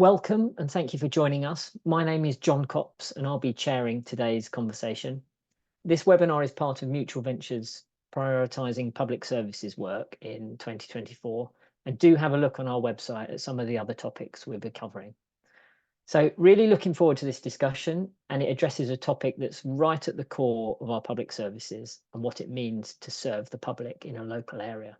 Welcome and thank you for joining us. My name is John Copps and I'll be chairing today's conversation. This webinar is part of Mutual Ventures prioritising public services work in 2024, and do have a look on our website at some of the other topics we'll be covering. So really looking forward to this discussion, and it addresses a topic that's right at the core of our public services and what it means to serve the public in a local area.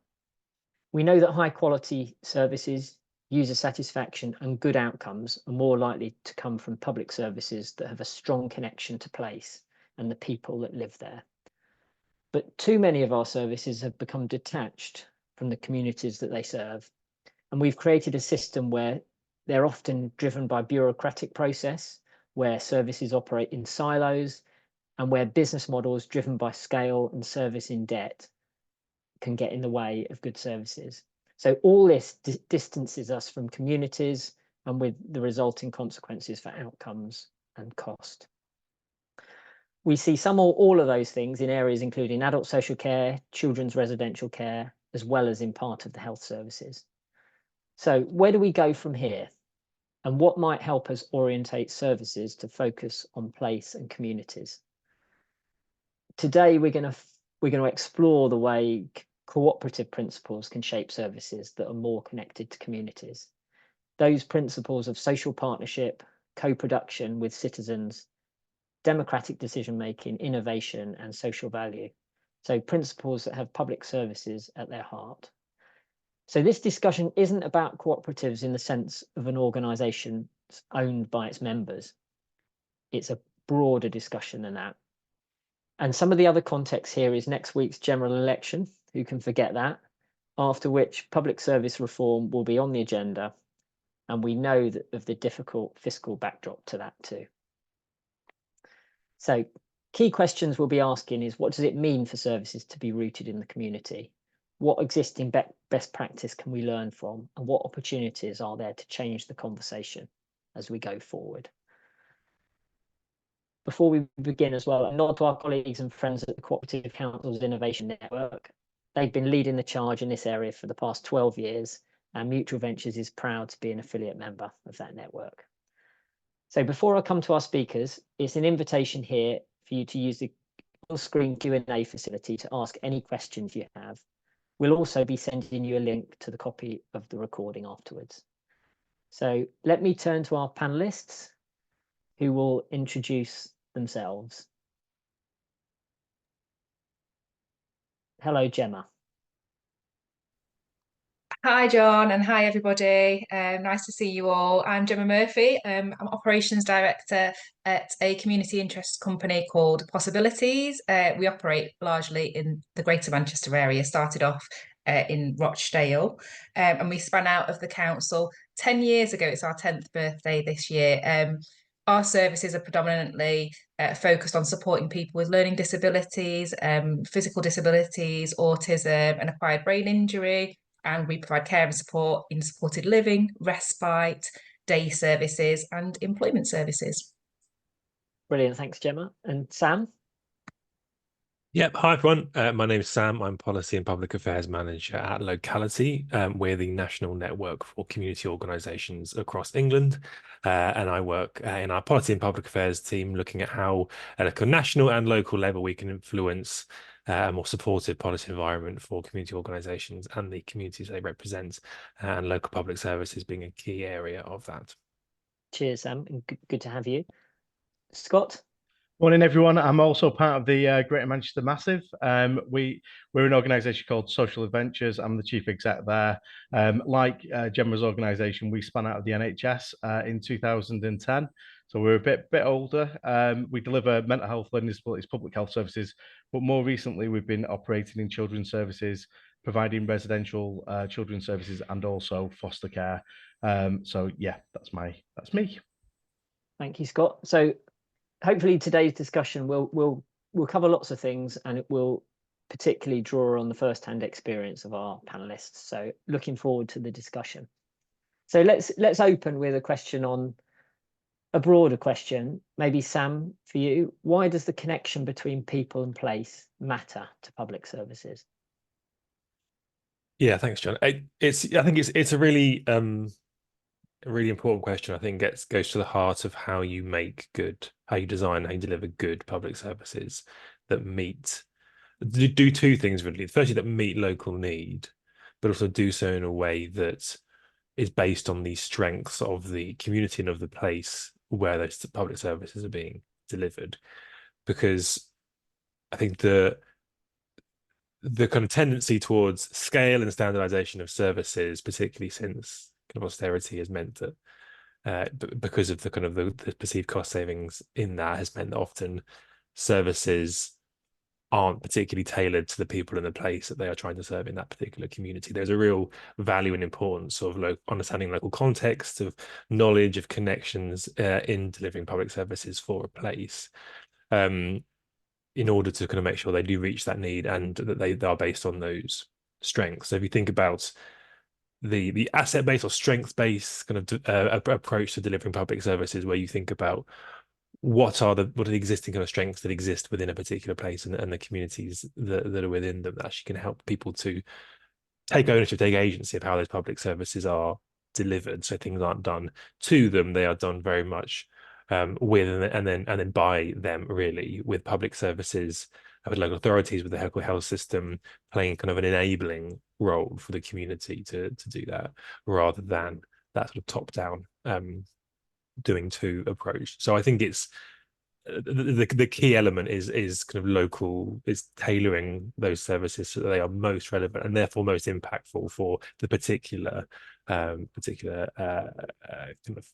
We know that high quality services, user satisfaction and good outcomes are more likely to come from public services that have a strong connection to place and the people that live there. But too many of our services have become detached from the communities that they serve. And we've created a system where they're often driven by bureaucratic process, where services operate in silos, and where business models driven by scale and service in debt can get in the way of good services. So all this distances us from communities, and with the resulting consequences for outcomes and cost. We see some or all of those things in areas including adult social care, children's residential care, as well as in part of the health services. So where do we go from here? And what might help us orientate services to focus on place and communities? Today, we're going to explore the way cooperative principles can shape services that are more connected to communities. Those principles of social partnership, co-production with citizens, democratic decision-making, innovation, and social value. So principles that have public services at their heart. So this discussion isn't about cooperatives in the sense of an organisation owned by its members. It's a broader discussion than that. And some of the other context here is next week's general election. Who can forget that? After which public service reform will be on the agenda. And we know that of the difficult fiscal backdrop to that too. So key questions we'll be asking is, what does it mean for services to be rooted in the community? What existing best practice can we learn from? And what opportunities are there to change the conversation as we go forward? Before we begin as well, a nod to our colleagues and friends at the Cooperative Council's Innovation Network. They've been leading the charge in this area for the past 12 years, and Mutual Ventures is proud to be an affiliate member of that network. So before I come to our speakers, it's an invitation here for you to use the on-screen Q&A facility to ask any questions you have. We'll also be sending you a link to the copy of the recording afterwards. So let me turn to our panelists, who will introduce themselves. Hello, Gemma. Hi, John, and hi, everybody. Nice to see you all. I'm Gemma Murphy. I'm Operations Director at a community interest company called Possibilities. We operate largely in the Greater Manchester area, started off in Rochdale, and we span out of the council 10 years ago. It's our 10th birthday this year. Our services are predominantly focused on supporting people with learning disabilities, physical disabilities, autism, and acquired brain injury. And we provide care and support in supported living, respite, day services, and employment services. Brilliant, thanks, Gemma. And Sam? Yep, hi everyone. My name is Sam. I'm Policy and Public Affairs Manager at Locality. We're the national network for community organisations across England. And I work in our Policy and Public Affairs team, looking at how at a national and local level we can influence a more supportive policy environment for community organisations and the communities they represent, and local public services being a key area of that. Cheers, Sam, and good to have you. Scott? Morning, everyone. I'm also part of the Greater Manchester Massive. We're an organisation called Social Adventures. I'm the chief exec there. Like Gemma's organisation, we spun out of the NHS in 2010. So we're a bit older. We deliver mental health, learning disabilities, public health services, but more recently we've been operating in children's services, providing residential children's services, and also foster care. So yeah, that's me. Thank you, Scott. So hopefully today's discussion will cover lots of things, and it will particularly draw on the first-hand experience of our panelists. So looking forward to the discussion. So let's open with a question on a broader question. Maybe Sam, for you, why does the connection between people and place matter to public services? Yeah, thanks, John. I think it's a really a really important question. I think goes to the heart of how you design, how you deliver good public services that do two things really. Firstly, that meet local need, but also do so in a way that is based on the strengths of the community and of the place where those public services are being delivered. Because I think the kind of tendency towards scale and standardization of services, particularly since kind of austerity, has meant that because of the kind of the perceived cost savings in that, has meant that often services aren't particularly tailored to the people in the place that they are trying to serve in that particular community. There's a real value and importance of understanding local context, of knowledge, of connections in delivering public services for a place, in order to kind of make sure they do reach that need and that they are based on those strengths. So if you think about the asset-based or strengths-based kind of approach to delivering public services, where you think about what are the existing kind of strengths that exist within a particular place and the communities that are within them, that actually can help people to take ownership, take agency of how those public services are delivered. So things aren't done to them; they are done very much with and then by them, really, with public services, with local authorities, with the local health system playing kind of an enabling role for the community to do that, rather than that sort of top-down doing to approach. So I think it's the key element is kind of local, is tailoring those services so that they are most relevant and therefore most impactful for the particular kind of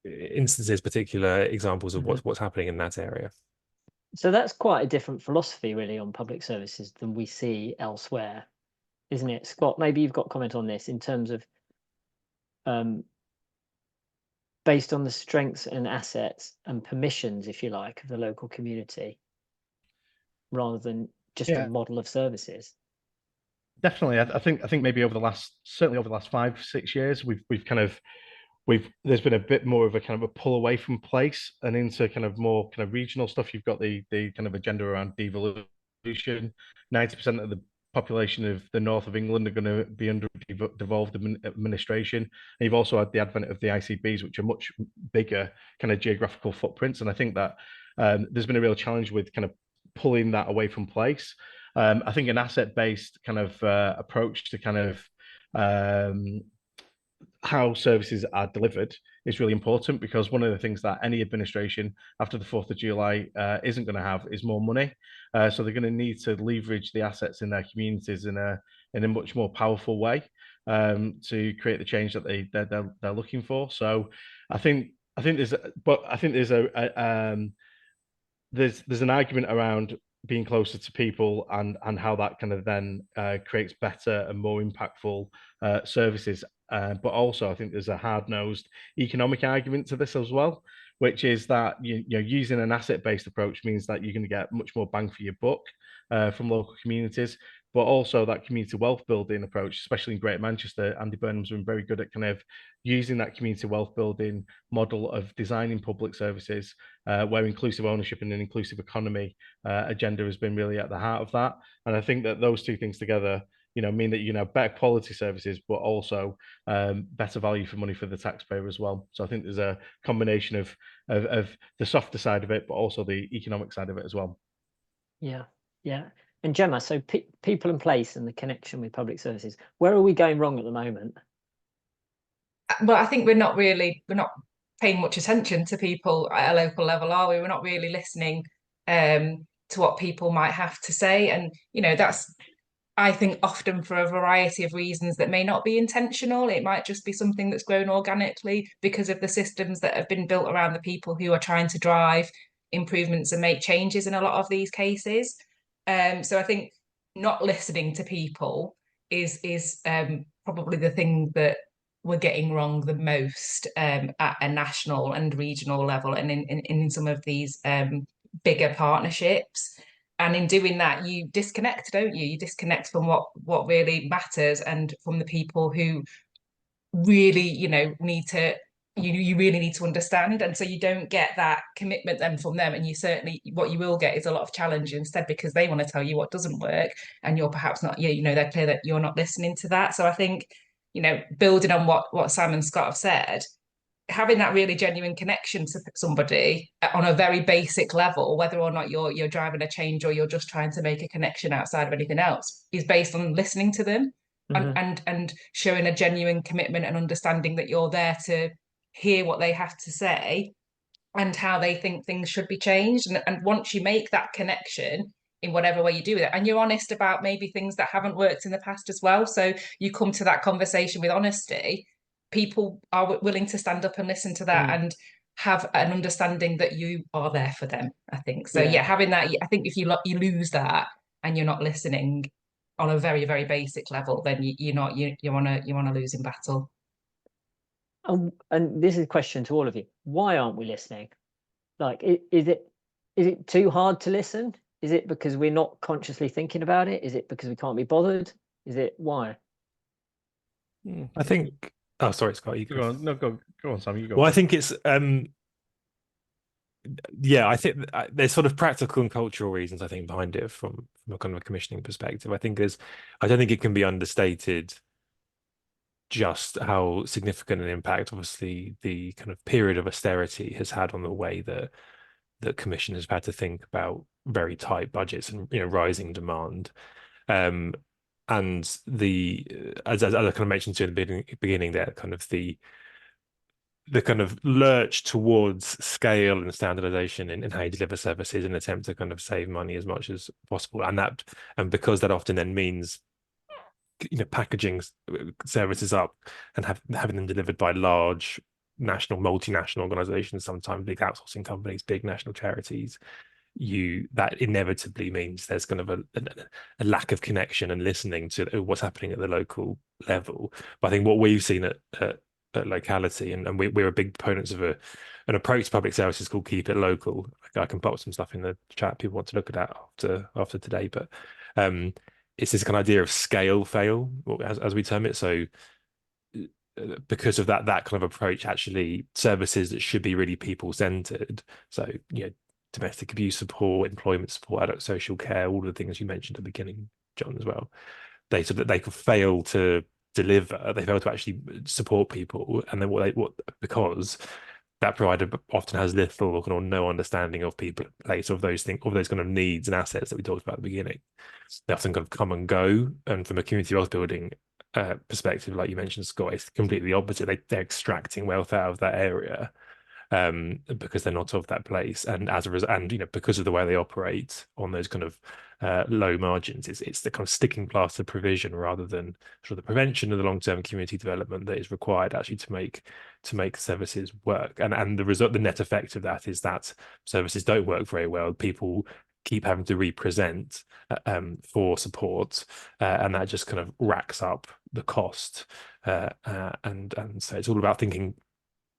instances, particular examples of what's happening in that area. So that's quite a different philosophy really on public services than we see elsewhere, isn't it? Scott, maybe you've got a comment on this in terms of based on the strengths and assets and permissions, if you like, of the local community, rather than just a model of services. Definitely, I think maybe certainly over the last 5-6 years, there's been a bit more of a kind of a pull away from place and into kind of more kind of regional stuff. You've got the kind of agenda around devolution. 90% of the population of the north of England are going to be under devolved administration. And you've also had the advent of the ICBs, which are much bigger kind of geographical footprints. And I think that there's been a real challenge with kind of pulling that away from place. I think an asset-based kind of approach to kind of how services are delivered is really important, because one of the things that any administration after the 4th of July isn't going to have is more money. So they're going to need to leverage the assets in their communities in a much more powerful way to create the change that they're looking for. So I think there's an argument around being closer to people and how that kind of then creates better and more impactful services. But also, I think there's a hard-nosed economic argument to this as well, which is that using an asset-based approach means that you're going to get much more bang for your buck from local communities. But also that community wealth building approach, especially in Greater Manchester, Andy Burnham's been very good at kind of using that community wealth building model of designing public services where inclusive ownership and an inclusive economy agenda has been really at the heart of that. And I think that those two things together, mean that you have better quality services, but also better value for money for the taxpayer as well. So I think there's a combination of the softer side of it, but also the economic side of it as well. Yeah. And Gemma, so people and place and the connection with public services, where are we going wrong at the moment? Well, I think we're not paying much attention to people at a local level, are we? We're not really listening to what people might have to say. And, that's, I think, often for a variety of reasons that may not be intentional. It might just be something that's grown organically because of the systems that have been built around the people who are trying to drive improvements and make changes in a lot of these cases. So I think not listening to people is probably the thing that we're getting wrong the most at a national and regional level, and in some of these bigger partnerships. And in doing that, you disconnect, don't you? You disconnect from what really matters and from the people who really, need to. You really need to understand, and so you don't get that commitment then from them, and what you will get is a lot of challenge instead, because they want to tell you what doesn't work, and you're perhaps not. They're clear that you're not listening to that. So I think, building on what Sam and Scott have said, having that really genuine connection to somebody on a very basic level, whether or not you're driving a change or you're just trying to make a connection outside of anything else, is based on listening to them and showing a genuine commitment and understanding that you're there to hear what they have to say and how they think things should be changed. And once you make that connection in whatever way you do it, and you're honest about maybe things that haven't worked in the past as well, so you come to that conversation with honesty, people are willing to stand up and listen to that and have an understanding that you are there for them, I think. So having that, I think if you lose that and you're not listening on a very, very basic level, then you're on a losing battle. And this is a question to all of you. Why aren't we listening? Like, is it too hard to listen? Is it because we're not consciously thinking about it? Is it because we can't be bothered? Is it why? I think. Oh, sorry, Scott. You go on. No, go on, Sam. You go. Well, I think it's. I think there's sort of practical and cultural reasons, I think, behind it from a kind of a commissioning perspective. I don't think it can be understated just how significant an impact, obviously, the kind of period of austerity has had on the way that commissioners have had to think about very tight budgets and rising demand. And as I kind of mentioned to you in the beginning there, kind of the kind of lurch towards scale and standardization in how you deliver services in an attempt to kind of save money as much as possible, and because that often then means packaging services up and having them delivered by large national, multinational organizations, sometimes big outsourcing companies, big national charities, that inevitably means there's kind of a lack of connection and listening to what's happening at the local level. But I think what we've seen at locality, and we're a big proponents of an approach to public services called Keep It Local. I can pop some stuff in the chat people want to look at that after today, but it's this kind of idea of scale fail, as we term it. So because of that kind of approach, actually services that should be really people-centered, so domestic abuse support, employment support, adult social care, all the things you mentioned at the beginning, John, as well, they could fail to deliver. They fail to actually support people, and then because that provider often has little or no understanding of people in place, of those things, of those kind of needs and assets that we talked about at the beginning. They often kind of come and go, and from a community wealth building perspective, like you mentioned, Scott, it's completely opposite. They're extracting wealth out of that area because they're not of that place, and as a result, and because of the way they operate on those kind of low margins, it's the kind of sticking plaster provision rather than sort of the prevention of the long-term community development that is required actually to make services work. And the net effect of that is that services don't work very well. People keep having to represent for support, and that just kind of racks up the cost. And so it's all about thinking.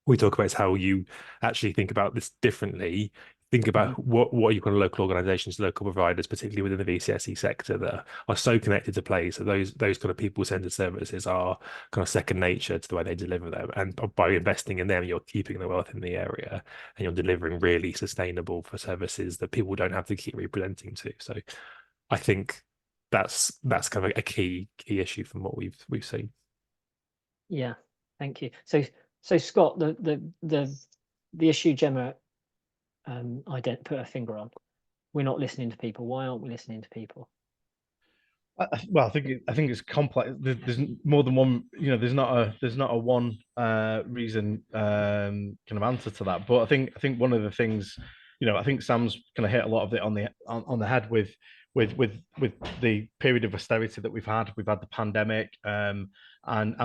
We talk about how you actually think about this differently. Think about what are your kind of local organisations, local providers, particularly within the VCSE sector, that are so connected to place. So those kind of people-centred services are kind of second nature to the way they deliver them. And by investing in them, you're keeping the wealth in the area, and you're delivering really sustainable for services that people don't have to keep representing to. So I think that's kind of a key issue from what we've seen. Yeah, thank you. So Scott, the issue Gemma I don't put a finger on. We're not listening to people. Why aren't we listening to people? Well, I think it's complex. There's more than one. There's not a one reason kind of answer to that. But I think one of the things, I think Sam's kind of hit a lot of it on the head with the period of austerity that we've had. We've had the pandemic, and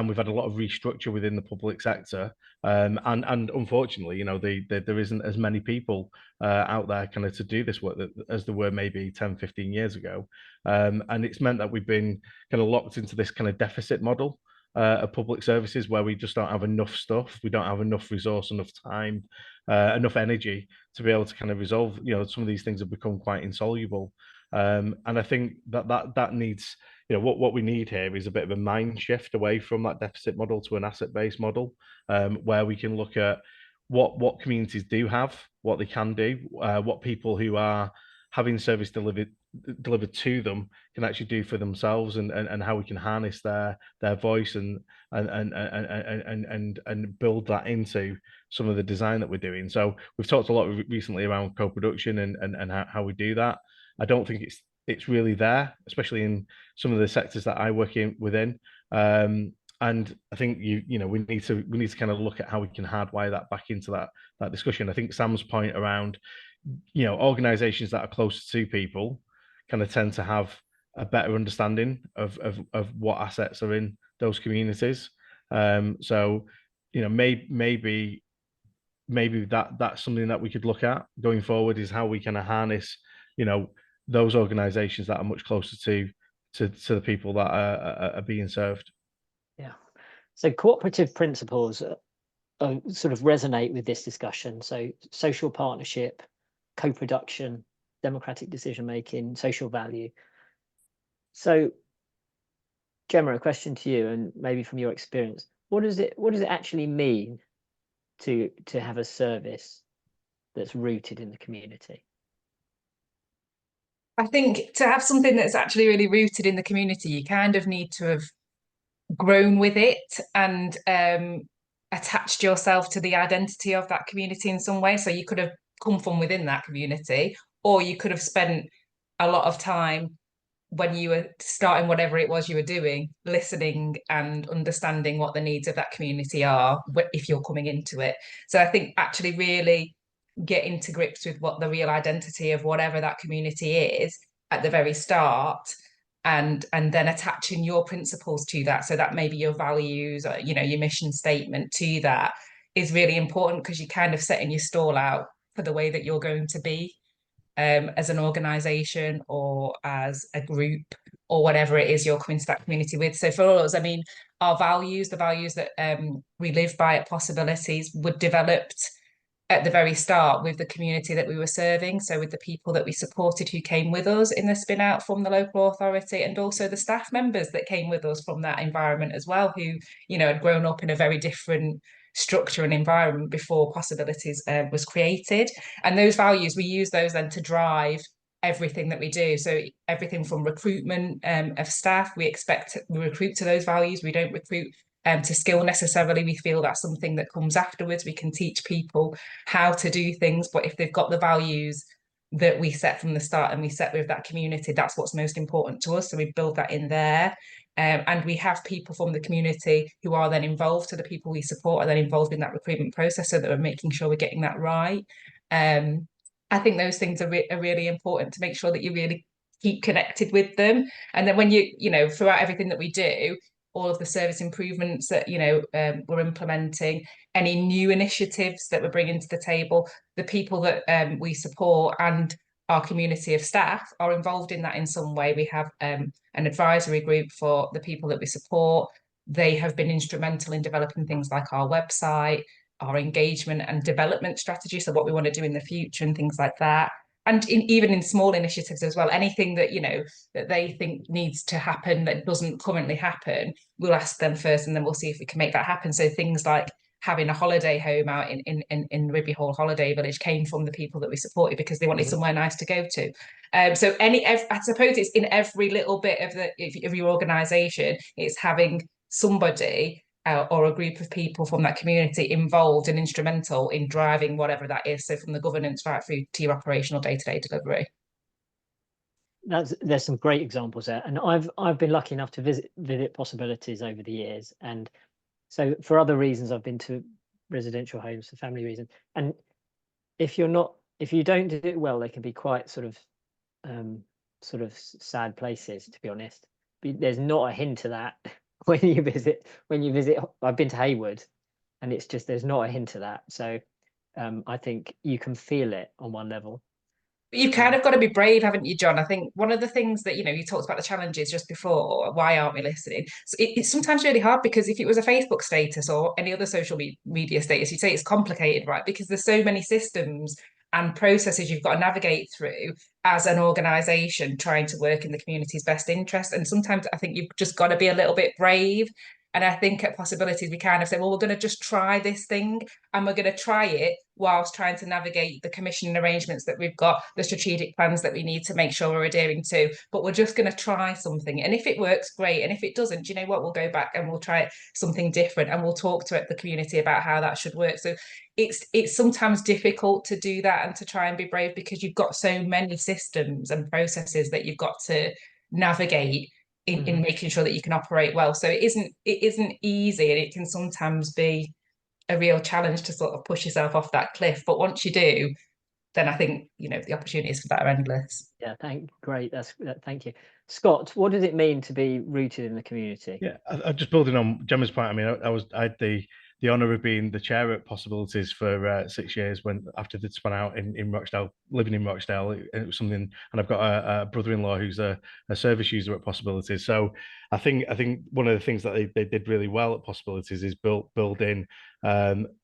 we've had a lot of restructure within the public sector. And unfortunately, there isn't as many people out there kind of to do this work as there were maybe 10, 15 years ago. And it's meant that we've been kind of locked into this kind of deficit model of public services, where we just don't have enough stuff. We don't have enough resource, enough time, enough energy to be able to kind of resolve, some of these things have become quite insoluble. And I think that needs, what we need here is a bit of a mind shift away from that deficit model to an asset-based model, where we can look at what communities do have, what they can do, what people who are having service delivered delivered to them can actually do for themselves, and how we can harness their voice and build that into some of the design that we're doing. So we've talked a lot recently around co-production and how we do that. I don't think it's really there, especially in some of the sectors that I work within. And I think we need to kind of look at how we can hardwire that back into that discussion. I think Sam's point around, organizations that are closer to people kind of tend to have a better understanding of what assets are in those communities. So maybe that's something that we could look at going forward, is how we kind of harness those organizations that are much closer to the people that are being served. Yeah. So cooperative principles sort of resonate with this discussion. So social partnership, co-production, democratic decision making, social value. So Gemma, a question to you, and maybe from your experience, what does it actually mean to have a service that's rooted in the community? I think to have something that's actually really rooted in the community, you kind of need to have grown with it and attached yourself to the identity of that community in some way. So you could have come from within that community, or you could have spent a lot of time when you were starting whatever it was you were doing, listening and understanding what the needs of that community are if you're coming into it. So I think actually really getting to grips with what the real identity of whatever that community is at the very start, and then attaching your principles to that. So that maybe your values, or, your mission statement to that is really important, because you're kind of setting your stall out for the way that you're going to be as an organization or as a group or whatever it is you're coming to that community with. So for us, I mean, our values, the values that we live by at Possibilities, were developed at the very start with the community that we were serving. So with the people that we supported who came with us in the spin out from the local authority, and also the staff members that came with us from that environment as well, who, had grown up in a very different structure and environment before Possibilities was created. And those values, we use those then to drive everything that we do. So everything from recruitment of staff, we recruit to those values. We don't recruit to skill necessarily. We feel that's something that comes afterwards. We can teach people how to do things, but if they've got the values that we set from the start and we set with that community, that's what's most important to us. So we build that in there. And we have people from the community who are then involved. So the people we support are then involved in that recruitment process, so that we're making sure we're getting that right. I think those things are really important, to make sure that you really keep connected with them. And then when throughout everything that we do, all of the service improvements that we're implementing, any new initiatives that we're bringing to the table, the people that we support and our community of staff are involved in that in some way. We have an advisory group for the people that we support. They have been instrumental in developing things like our website, our engagement and development strategy, so what we want to do in the future and things like that. And even in small initiatives as well, anything that that they think needs to happen that doesn't currently happen, we'll ask them first, and then we'll see if we can make that happen. So things like having a holiday home out in Ribby Hall Holiday Village came from the people that we supported, because they wanted somewhere nice to go to. So I suppose it's in every little bit of your organisation, it's having somebody or a group of people from that community involved and instrumental in driving whatever that is. So from the governance right through to your operational day-to-day delivery. There's some great examples there, and I've been lucky enough to visit Possibilities over the years, and so for other reasons I've been to residential homes for family reasons. And if you don't do it well, they can be quite sort of sad places, to be honest. There's not a hint of that when you visit. I've been to Hayward, and it's just, there's not a hint of that. So I think you can feel it on one level. You've kind of got to be brave, haven't you, John? I think one of the things that, you talked about the challenges just before, why aren't we listening? So it's sometimes really hard, because if it was a Facebook status or any other social media status, you'd say it's complicated, right? Because there's so many systems and processes you've got to navigate through as an organisation trying to work in the community's best interest. And sometimes I think you've just got to be a little bit brave And I think at Possibilities, we kind of say, well, we're going to just try this thing, and we're going to try it whilst trying to navigate the commissioning arrangements that we've got, the strategic plans that we need to make sure we're adhering to. But we're just going to try something. And if it works, great. And if it doesn't, do you know what? We'll go back and we'll try something different, and we'll talk to the community about how that should work. So it's sometimes difficult to do that and to try and be brave, because you've got so many systems and processes that you've got to navigate in making sure that you can operate well. So it isn't easy, and it can sometimes be a real challenge to sort of push yourself off that cliff. But once you do, then I think, you know, the opportunities for that are endless. Yeah, great. Thank you. Scott, what does it mean to be rooted in the community? Yeah, I'm just building on Gemma's point. I mean, I had the honour of being the chair at Possibilities for 6 years after they'd spun out in Rochdale, living in Rochdale. It was something, and I've got a brother-in-law who's a service user at Possibilities. So I think one of the things that they did really well at Possibilities is build in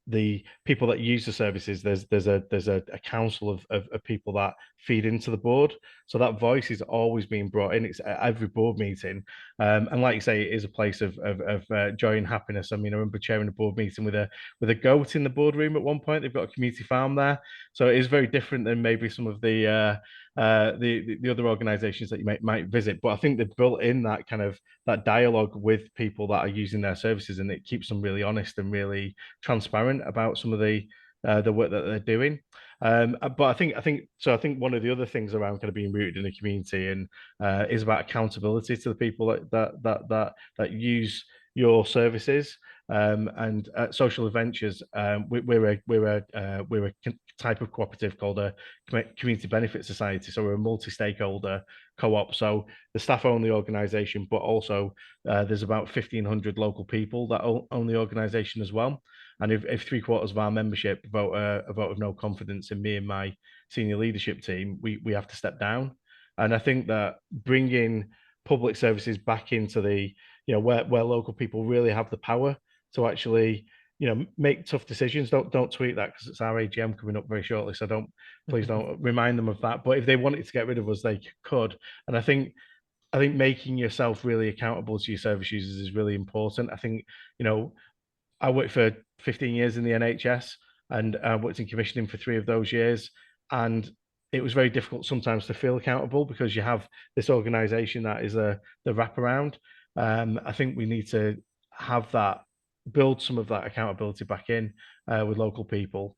the people that use the services. There's a council of people that feed into the board, so that voice is always being brought in. It's at every board meeting, and like you say, it is a place of joy and happiness. I mean, I remember chairing a board meeting with a goat in the boardroom at one point. They've got a community farm there, so it is very different than maybe some of the other organisations that you might visit. But I think they've built in that kind of that dialogue with people that are using their services, and it keeps them really honest and really transparent about some of the work that they're doing. But I think one of the other things around kind of being rooted in the community and is about accountability to the people that use your services. And at Social Ventures, we're a type of cooperative called a community benefit society. So we're a multi-stakeholder co-op. So the staff own the organisation, but also there's about 1,500 local people that own the organisation as well. And if 3/4 of our membership vote a vote of no confidence in me and my senior leadership team, we have to step down. And I think that bringing public services back into the, you know, where local people really have the power to actually, you know, make tough decisions. Don't tweet that, because it's our AGM coming up very shortly. So please don't remind them of that. But if they wanted to get rid of us, they could. And I think making yourself really accountable to your service users is really important. I think, you know, I worked for 15 years in the NHS, and I worked in commissioning for 3 of those years. And it was very difficult sometimes to feel accountable, because you have this organisation that is the wraparound. I think we need to build some of that accountability back in with local people,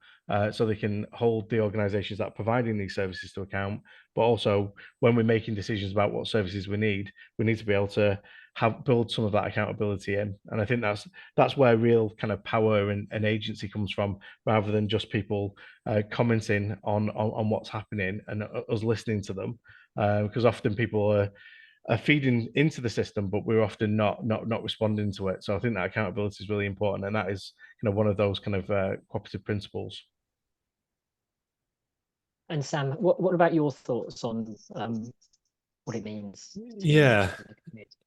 so they can hold the organisations that are providing these services to account. But also, when we're making decisions about what services we need to be able to build some of that accountability in. And I think that's where real kind of power and agency comes from, rather than just people commenting on what's happening and us listening to them, because often people are feeding into the system, but we're often not responding to it. So I think that accountability is really important, and that is kind of one of those kind of cooperative principles. And Sam, what about your thoughts on what it means? Yeah,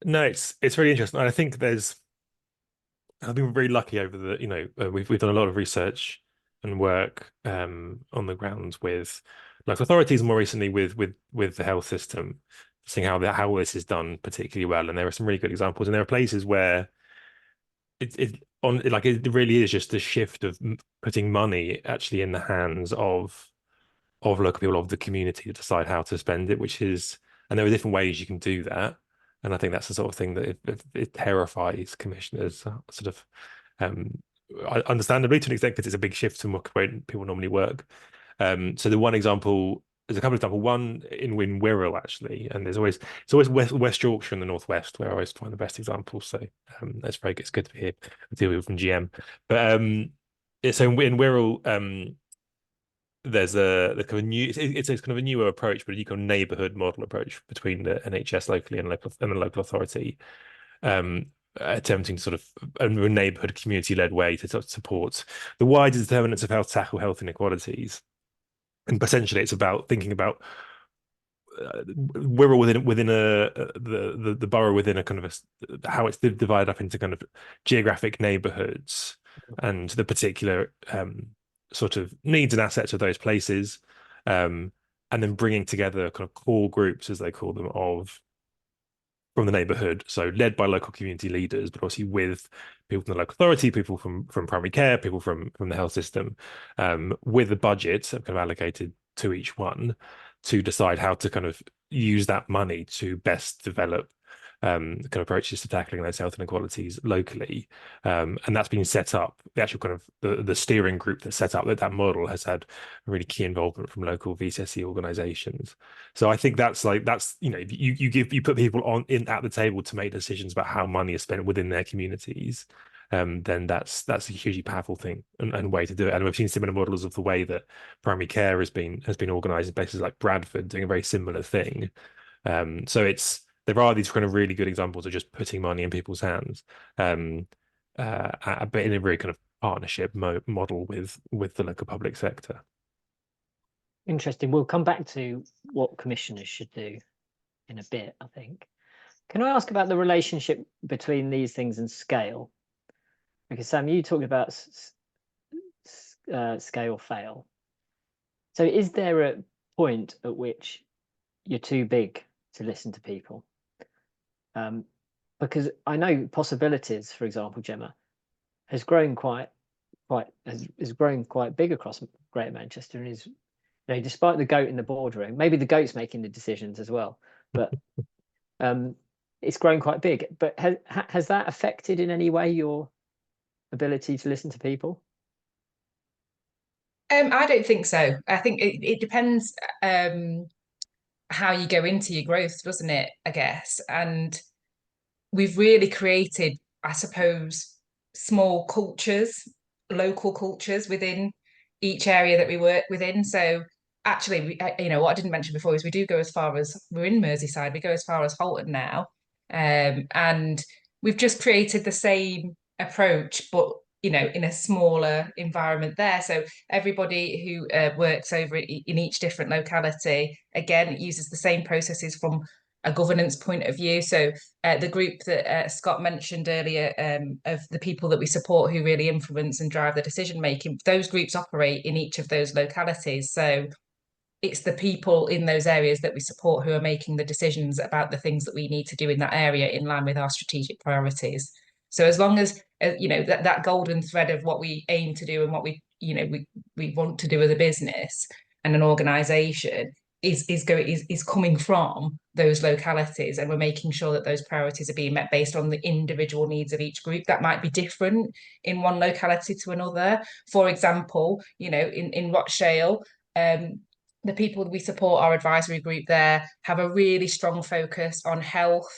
no, it's really interesting. I think I've been very lucky over the, you know, we've done a lot of research and work on the ground with local authorities, more recently with the health system, seeing how this is done particularly well. And there are some really good examples, and there are places where it really is just a shift of putting money actually in the hands of local people, of the community, to decide how to spend it, and there are different ways you can do that. And I think that's the sort of thing that it terrifies commissioners, sort of understandably, to an extent, because it's a big shift from what people normally work. So there's a couple of examples. One in Wirral, actually, and it's always West Yorkshire and the Northwest where I always find the best examples. So that's very good. It's good to be here with people from GM. But so in Wirral, there's a kind of it's kind of a newer approach, but you kind of neighbourhood model approach between the NHS locally and the local authority, attempting to sort of a neighbourhood community-led way to sort of support the wider determinants of how to tackle health inequalities. And essentially, it's about thinking about Wirral within the borough, within a kind of how it's divided up into kind of geographic neighbourhoods and the particular sort of needs and assets of those places, and then bringing together kind of core groups, as they call them, of from the neighbourhood, so led by local community leaders, but obviously with people from the local authority, people from primary care, people from the health system, with a budget kind of allocated to each one to decide how to kind of use that money to best develop kind of approaches to tackling those health inequalities locally. And that's been set up, the actual kind of the steering group that set up that model has had a really key involvement from local VCSE organizations. So I think that's you know, you put people at the table to make decisions about how money is spent within their communities. Then that's a hugely powerful thing and way to do it. And we've seen similar models of the way that primary care has been organized in places like Bradford, doing a very similar thing. So there are these kind of really good examples of just putting money in people's hands, but in a very kind of partnership model with the local public sector. Interesting. We'll come back to what commissioners should do in a bit, I think. Can I ask about the relationship between these things and scale? Because Sam, you talked about scale fail. So is there a point at which you're too big to listen to people? Because I know Possibilities, for example, Gemma, has grown quite big across Greater Manchester, and is, you know, despite the goat in the boardroom, maybe the goat's making the decisions as well, but it's grown quite big. But has that affected in any way your ability to listen to people? I don't think so. I think it depends how you go into your growth, doesn't it? I guess. And we've really created, I suppose, small cultures, local cultures within each area that we work within. So actually, you know, what I didn't mention before is we do go as far as, we're in Merseyside, we go as far as Halton now. And we've just created the same approach, but, you know, in a smaller environment there. So everybody who works over in each different locality, again, uses the same processes from a governance point of view. So the group that Scott mentioned earlier, of the people that we support who really influence and drive the decision making, those groups operate in each of those localities. So it's the people in those areas that we support who are making the decisions about the things that we need to do in that area in line with our strategic priorities. So as long as you know, that golden thread of what we aim to do and what we want to do as a business and an organisation is coming from those localities, and we're making sure that those priorities are being met based on the individual needs of each group. That might be different in one locality to another. For example, you know, in Rochdale, the people we support, our advisory group there, have a really strong focus on health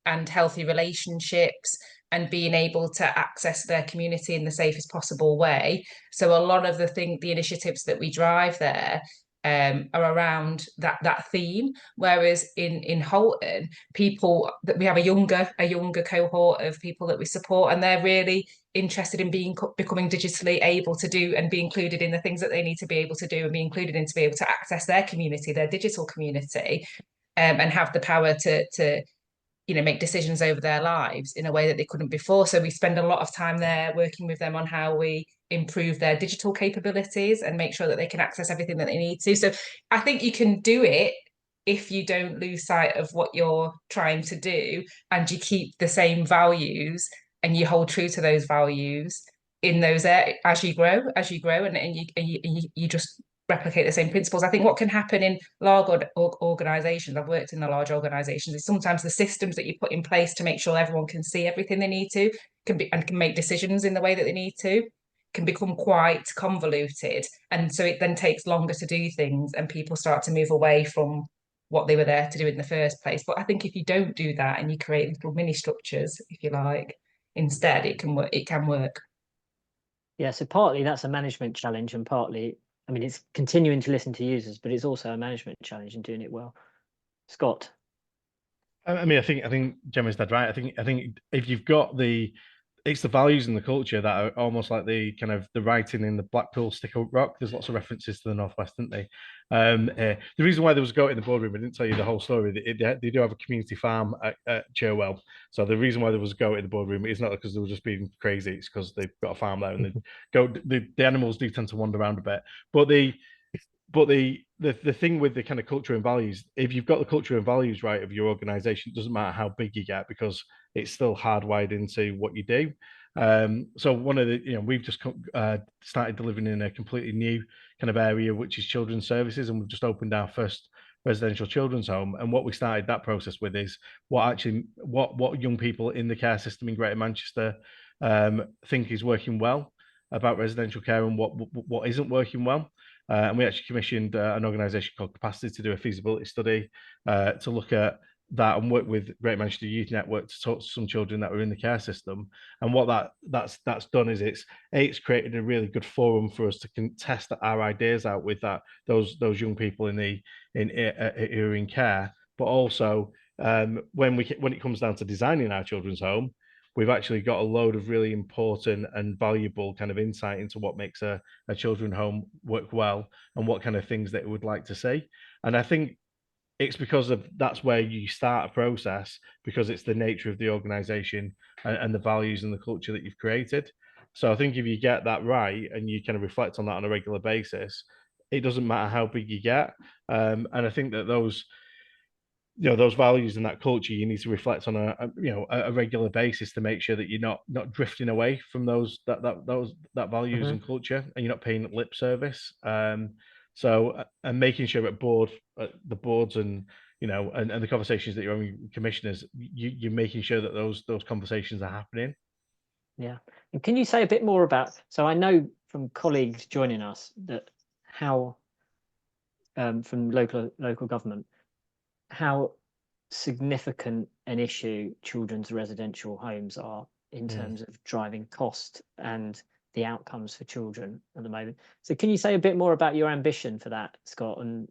and healthy relationships and being able to access their community in the safest possible way. So a lot of the initiatives that we drive there are around that theme. Whereas in Halton, people that we have a younger cohort of people that we support, and they're really interested in becoming digitally able to do and be included in the things that they need to be able to do and be included in to be able to access their community, their digital community, and have the power to you know, make decisions over their lives in a way that they couldn't before. So we spend a lot of time there working with them on how we improve their digital capabilities and make sure that they can access everything that they need to. So I think you can do it if you don't lose sight of what you're trying to do, and you keep the same values and you hold true to those values in those areas as you grow, and you just replicate the same principles. I think what can happen in large organizations, I've worked in the large organizations, is sometimes the systems that you put in place to make sure everyone can see everything they need to can make decisions in the way that they need to, can become quite convoluted. And so it then takes longer to do things, and people start to move away from what they were there to do in the first place. But I think if you don't do that and you create little mini structures, if you like, instead, it can work. Yeah, so partly that's a management challenge, and partly, I mean, it's continuing to listen to users, but it's also a management challenge and doing it well. Scott? I mean, I think Gemma's dead right. I think if you've got it's the values and the culture that are almost like the kind of the writing in the Blackpool Stick Up Rock. There's lots of references to the Northwest, isn't they? The reason why there was a goat in the boardroom, I didn't tell you the whole story. They do have a community farm at Cherwell. So the reason why there was a goat in the boardroom is not because they were just being crazy. It's because they've got a farm there, and the animals do tend to wander around a bit. But the the thing with the kind of culture and values, if you've got the culture and values right of your organization, it doesn't matter how big you get, because it's still hardwired into what you do. So one of the, we've just started delivering in a completely new kind of area, which is children's services, and we've just opened our first residential children's home. And what we started that process with is what young people in the care system in Greater Manchester think is working well about residential care, and what isn't working well. And we actually commissioned an organisation called Cooperative to do a feasibility study to look at that, and work with Greater Manchester Youth Network to talk to some children that were in the care system. And what that's done is it's created a really good forum for us to test our ideas out with those young people who are in care. But also when it comes down to designing our children's home, we've actually got a load of really important and valuable kind of insight into what makes a children's home work well, and what kind of things that it would like to see. And I think it's because that's where you start a process, because it's the nature of the organization and the values and the culture that you've created. So I think if you get that right and you kind of reflect on that on a regular basis, it doesn't matter how big you get. And I think that those values and that culture, you need to reflect on a regular basis to make sure that you're not drifting away from those values and culture, and you're not paying lip service. So and making sure at the boards and and the conversations that you're having with commissioners, you're making sure that those conversations are happening. Yeah. And can you say a bit more about, so I know from colleagues joining us that how from local government, how significant an issue children's residential homes are in terms of driving cost and the outcomes for children at the moment. So can you say a bit more about your ambition for that, Scott, and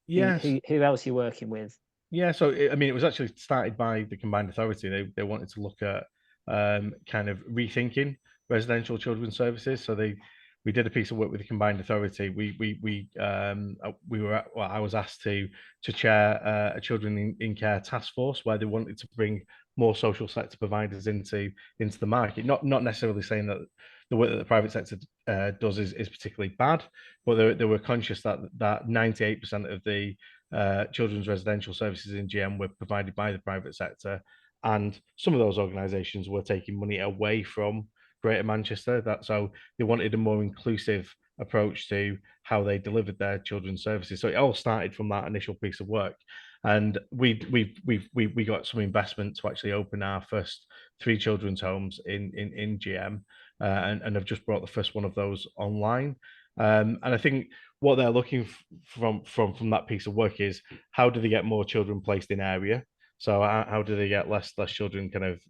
yes, who else you're working with? Yeah, so it was actually started by the Combined Authority. They wanted to look at kind of rethinking residential children's services. So we did a piece of work with the Combined Authority. I was asked to chair a children in care task force, where they wanted to bring more social sector providers into the market. Not necessarily saying that the work that the private sector does is particularly bad, but they were conscious that 98% of the children's residential services in GM were provided by the private sector, and some of those organisations were taking money away from Greater Manchester. So they wanted a more inclusive approach to how they delivered their children's services. So it all started from that initial piece of work, and we got some investment to actually open our first 3 children's homes in GM, and have just brought the first one of those online. And I think what they're looking from that piece of work is, how do they get more children placed in area? So how do they get less children kind of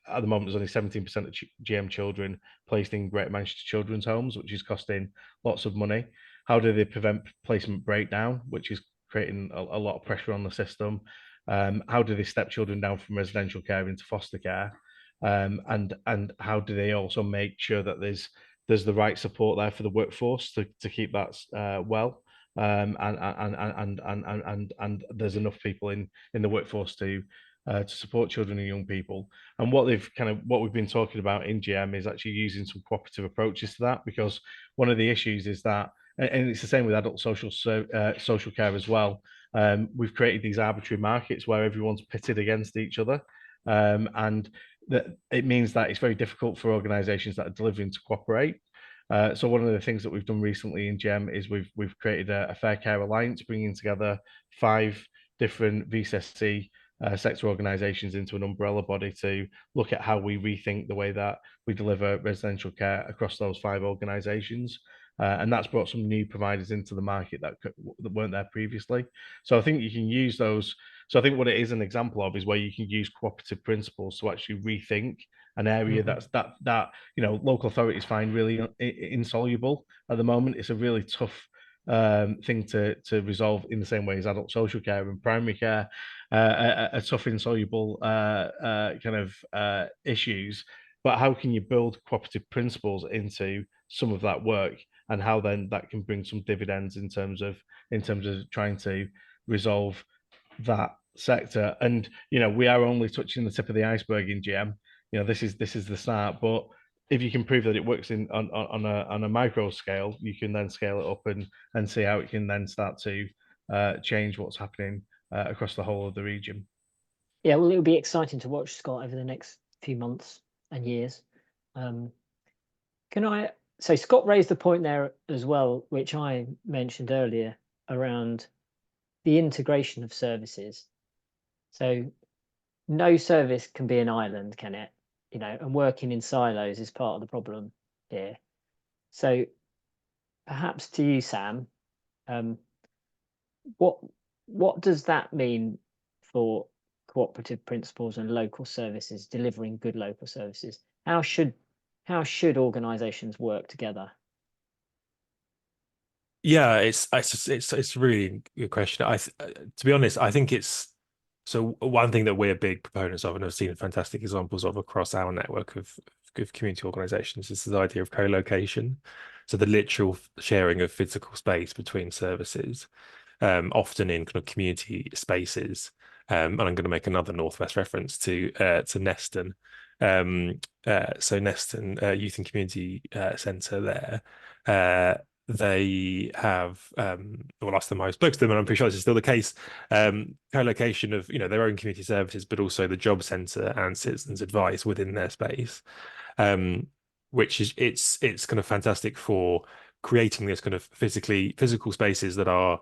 at the moment, there's only 17% of GM children placed in Greater Manchester children's homes, which is costing lots of money. How do they prevent placement breakdown, which is creating a lot of pressure on the system? How do they step children down from residential care into foster care? And how do they also make sure that there's the right support there for the workforce to keep that well, and there's enough people in the workforce to support children and young people. And what we've been talking about in GM is actually using some cooperative approaches to that, because one of the issues is that, and it's the same with adult social care as well. We've created these arbitrary markets where everyone's pitted against each other, and that it means that it's very difficult for organisations that are delivering to cooperate. So one of the things that we've done recently in GEM is we've created a Fair Care Alliance, bringing together 5 different VCSC sector organisations into an umbrella body to look at how we rethink the way that we deliver residential care across those 5 organisations. And that's brought some new providers into the market that weren't there previously. So I think you can use those. So I think what it is an example of is where you can use cooperative principles to actually rethink an area that local authorities find really insoluble at the moment. It's a really tough thing to resolve, in the same way as adult social care and primary care, a tough, insoluble issues. But how can you build cooperative principles into some of that work, and how then that can bring some dividends in terms of trying to resolve that sector? And we are only touching the tip of the iceberg in GM. This is the start, but if you can prove that it works on a micro scale, you can then scale it up and see how it can then start to change what's happening across the whole of the region. Yeah, well, it'll be exciting to watch, Scott, over the next few months and years. So Scott raised the point there as well, which I mentioned earlier, around the integration of services. So no service can be an island, can it? And working in silos is part of the problem here. So perhaps to you, Sam, what does that mean for cooperative principles and local services, delivering good local services? How should organizations work together? Yeah, it's a really good question. To be honest, I think it's so one thing that we're big proponents of, and have seen fantastic examples of across our network of community organizations, is the idea of co-location. So the literal sharing of physical space between services, often in kind of community spaces. And I'm going to make another Northwest reference to Neston. So Neston Youth and Community Centre there. They have, well, last time I spoke to them, and I'm pretty sure this is still the case, co-location of their own community services, but also the job centre and citizens advice within their space, which is it's kind of fantastic for creating this kind of physical spaces that are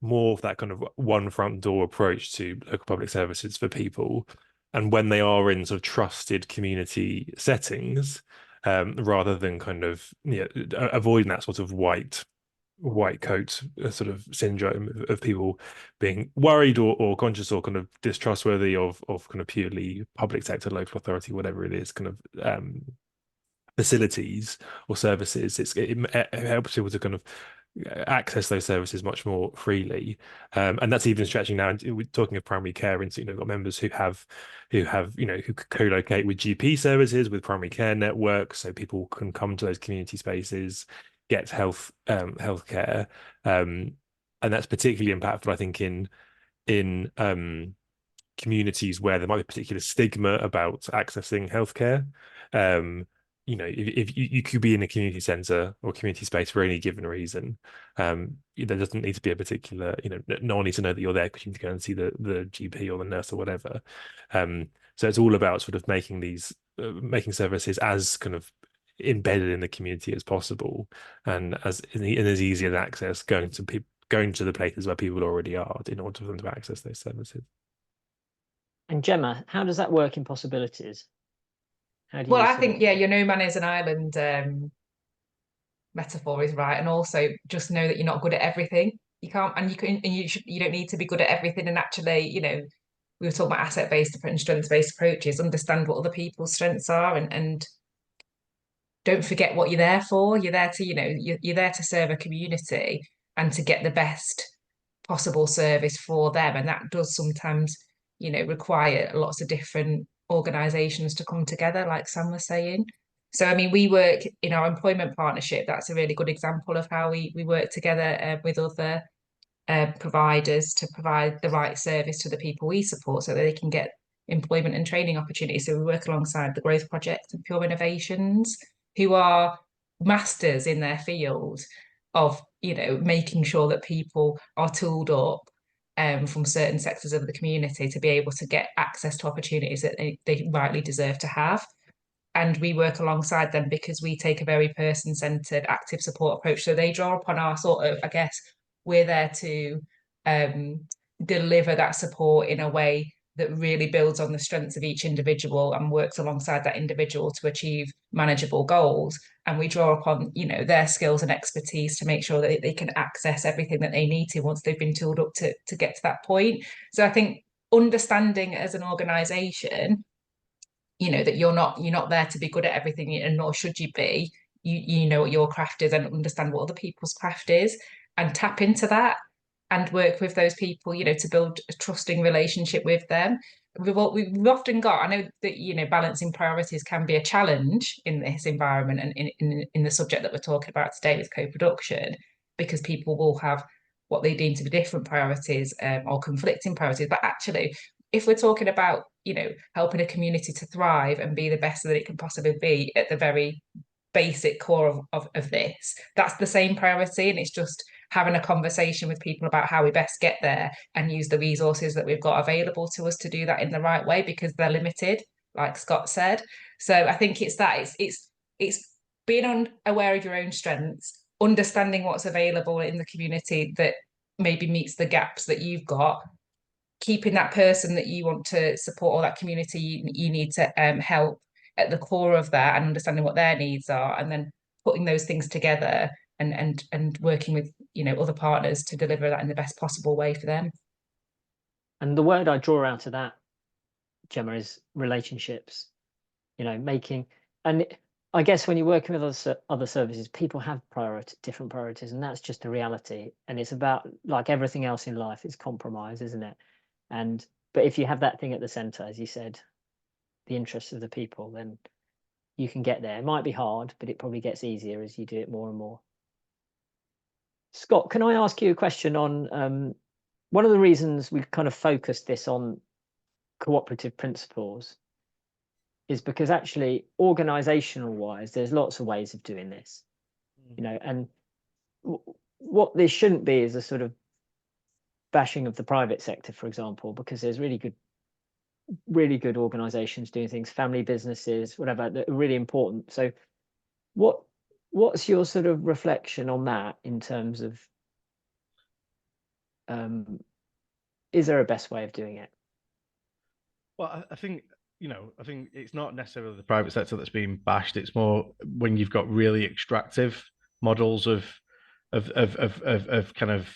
more of that kind of one front door approach to local public services for people. And when they are in sort of trusted community settings, rather than kind of avoiding that sort of white coat sort of syndrome of people being worried or conscious or kind of distrustworthy of kind of purely public sector, local authority, whatever it is, kind of facilities or services. It helps people to kind of access those services much more freely, and that's even stretching now. We're talking of primary care, and got members who co-locate with GP services, with primary care networks, so people can come to those community spaces, get healthcare, and that's particularly impactful, I think, in communities where there might be a particular stigma about accessing healthcare. If you could be in a community centre or community space for any given reason, there doesn't need to be a particular, no one needs to know that you're there because you need to go and see the GP or the nurse or whatever. So it's all about sort of making services as kind of embedded in the community as possible, and as easy as access, going to the places where people already are in order for them to access those services. And Gemma, how does that work in possibilities? Well, I think, yeah, your no man is an island metaphor is right, and also just know that you're not good at everything. You can't, and you don't need to be good at everything. And actually, we were talking about asset-based and strengths-based approaches. Understand what other people's strengths are, and don't forget what you're there for. You're there to, you're there to serve a community and to get the best possible service for them, and that does sometimes, require lots of different organisations to come together, like Sam was saying. So, I mean, we work in our employment partnership. That's a really good example of how we work together with other providers to provide the right service to the people we support so that they can get employment and training opportunities. So we work alongside the Growth Project and Pure Innovations, who are masters in their field of, making sure that people are tooled up from certain sectors of the community to be able to get access to opportunities that they rightly deserve to have. And we work alongside them because we take a very person-centered, active support approach. So they draw upon our sort of, I guess, we're there to deliver that support in a way that really builds on the strengths of each individual and works alongside that individual to achieve manageable goals. And we draw upon, their skills and expertise to make sure that they can access everything that they need to once they've been tooled up to get to that point. So I think understanding as an organisation, that you're not there to be good at everything, and nor should you be. You know what your craft is and understand what other people's craft is, and tap into that and work with those people, to build a trusting relationship with them. We've often got, I know that, balancing priorities can be a challenge in this environment and in the subject that we're talking about today with co-production, because people will have what they deem to be different priorities or conflicting priorities. But actually, if we're talking about helping a community to thrive and be the best that it can possibly be at the very basic core of this. That's the same priority, and it's just having a conversation with people about how we best get there and use the resources that we've got available to us to do that in the right way, because they're limited, like Scott said. So I think it's being aware of your own strengths, understanding what's available in the community that maybe meets the gaps that you've got, keeping that person that you want to support or that community you need to help at the core of that, and understanding what their needs are, and then putting those things together and working with other partners to deliver that in the best possible way for them. And the word I draw out of that, Gemma, is relationships. Making, and I guess when you're working with other services, people have different priorities, and that's just a reality. And it's about, like everything else in life, it's compromise, isn't it? But if you have that thing at the center, as you said, the interests of the people, then you can get there. It might be hard, but it probably gets easier as you do it more and more. Scott, can I ask you a question on one of the reasons we've kind of focused this on cooperative principles is because actually organizational wise, there's lots of ways of doing this, and what this shouldn't be is a sort of bashing of the private sector, for example, because there's really good organizations doing things, family businesses, whatever, that are really important. So what's your sort of reflection on that in terms of is there a best way of doing it? Well, I think it's not necessarily the private sector that's being bashed. It's more when you've got really extractive models of kind of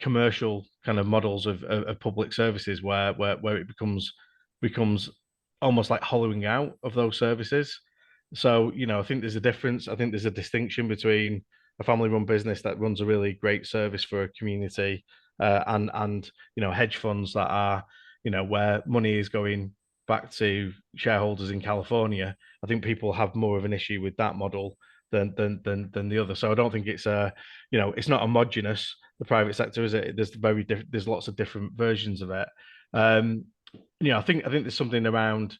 commercial kind of models of public services where it becomes almost like hollowing out of those services. So I think there's a difference. I think there's a distinction between a family-run business that runs a really great service for a community and hedge funds that are where money is going back to shareholders in California. I think people have more of an issue with that model than the other. So I don't think it's it's not homogenous, the private sector, is it? There's lots of different versions of it. I think there's something around,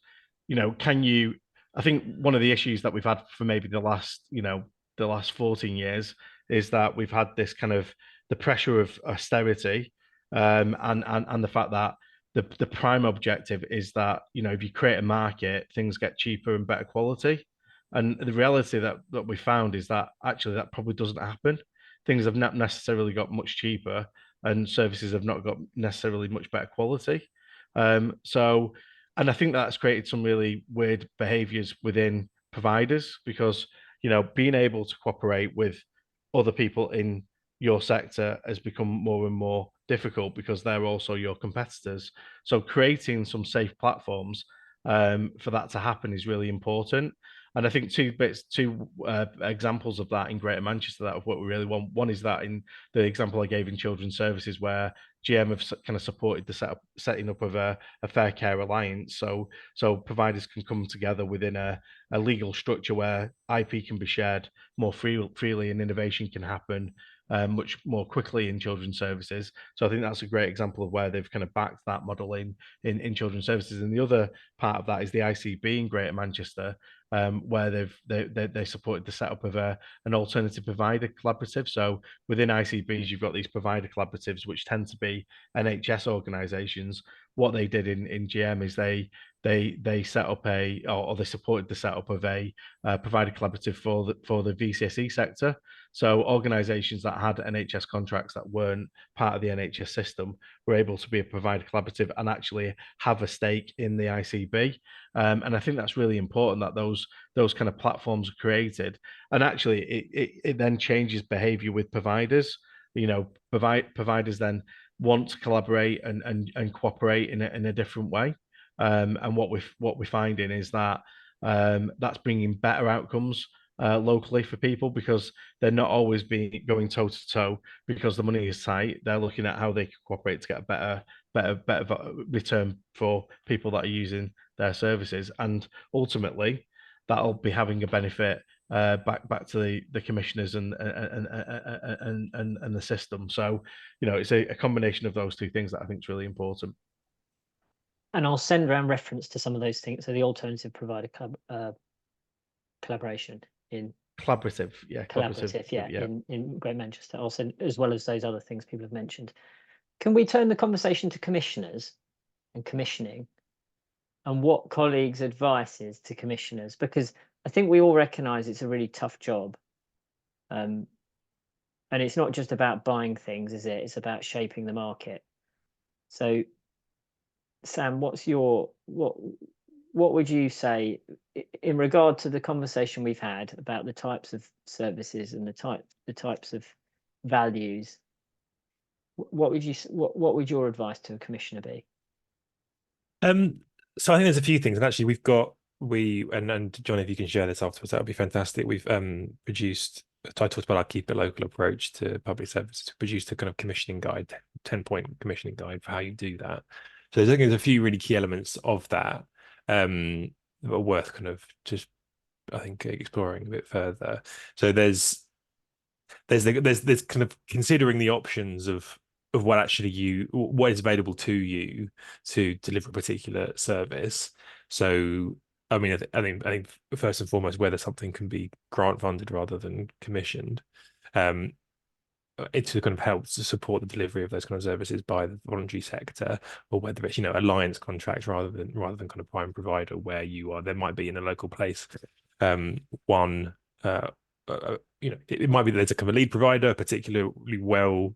I think one of the issues that we've had for maybe the last 14 years is that we've had this kind of the pressure of austerity, and the fact that the prime objective is that if you create a market, things get cheaper and better quality. And the reality that we found is that actually that probably doesn't happen. Things have not necessarily got much cheaper, and services have not got necessarily much better quality. And I think that's created some really weird behaviors within providers, because being able to cooperate with other people in your sector has become more and more difficult because they're also your competitors. So creating some safe platforms for that to happen is really important. And I think two examples of that in Greater Manchester that of what we really want. One is that in the example I gave in children's services, where GM have kind of supported the setting up of a Fair Care Alliance, so providers can come together within a legal structure where IP can be shared more freely and innovation can happen much more quickly in children's services. So I think that's a great example of where they've kind of backed that model in children's services. And the other part of that is the ICB in Greater Manchester, where they supported the setup of an alternative provider collaborative. So within ICBs, you've got these provider collaboratives, which tend to be NHS organisations. What they did in GM is they set up or they supported the setup of a provider collaborative for the VCSE sector. So organisations that had NHS contracts that weren't part of the NHS system were able to be a provider collaborative and actually have a stake in the ICB. And I think that's really important that those kind of platforms are created. And actually, it then changes behaviour with providers. Providers then want to collaborate and cooperate in a different way. And what we're finding is that that's bringing better outcomes locally for people, because they're not always going toe to toe because the money is tight. They're looking at how they can cooperate to get a better return for people that are using their services, and ultimately that'll be having a benefit back to the commissioners and the system. So it's a combination of those two things that I think is really important. And I'll send around reference to some of those things. So the alternative provider collaboration in Collaborative, in Great Manchester. I'll send, as well as those other things people have mentioned. Can we turn the conversation to commissioners and commissioning, and what colleagues' advice is to commissioners? Because I think we all recognise it's a really tough job. And it's not just about buying things, is it? It's about shaping the market. So, Sam, what would you say in regard to the conversation we've had about the types of services and the types of values? What would your advice to a commissioner be? So I think there's a few things, and actually and John, if you can share this afterwards, that would be fantastic. We've produced. I talked about our keep it local approach to public services. Produced a kind of commissioning guide, 10-point commissioning guide for how you do that. So there's a few really key elements of that that are worth kind of just, I think, exploring a bit further. So there's kind of considering the options of what is available to you to deliver a particular service. So I mean, I think first and foremost, whether something can be grant funded rather than commissioned, it to kind of help to support the delivery of those kind of services by the voluntary sector, or whether it's alliance contracts rather than kind of prime provider, where there might be in a local place one. It might be that there's a kind of lead provider, a particularly well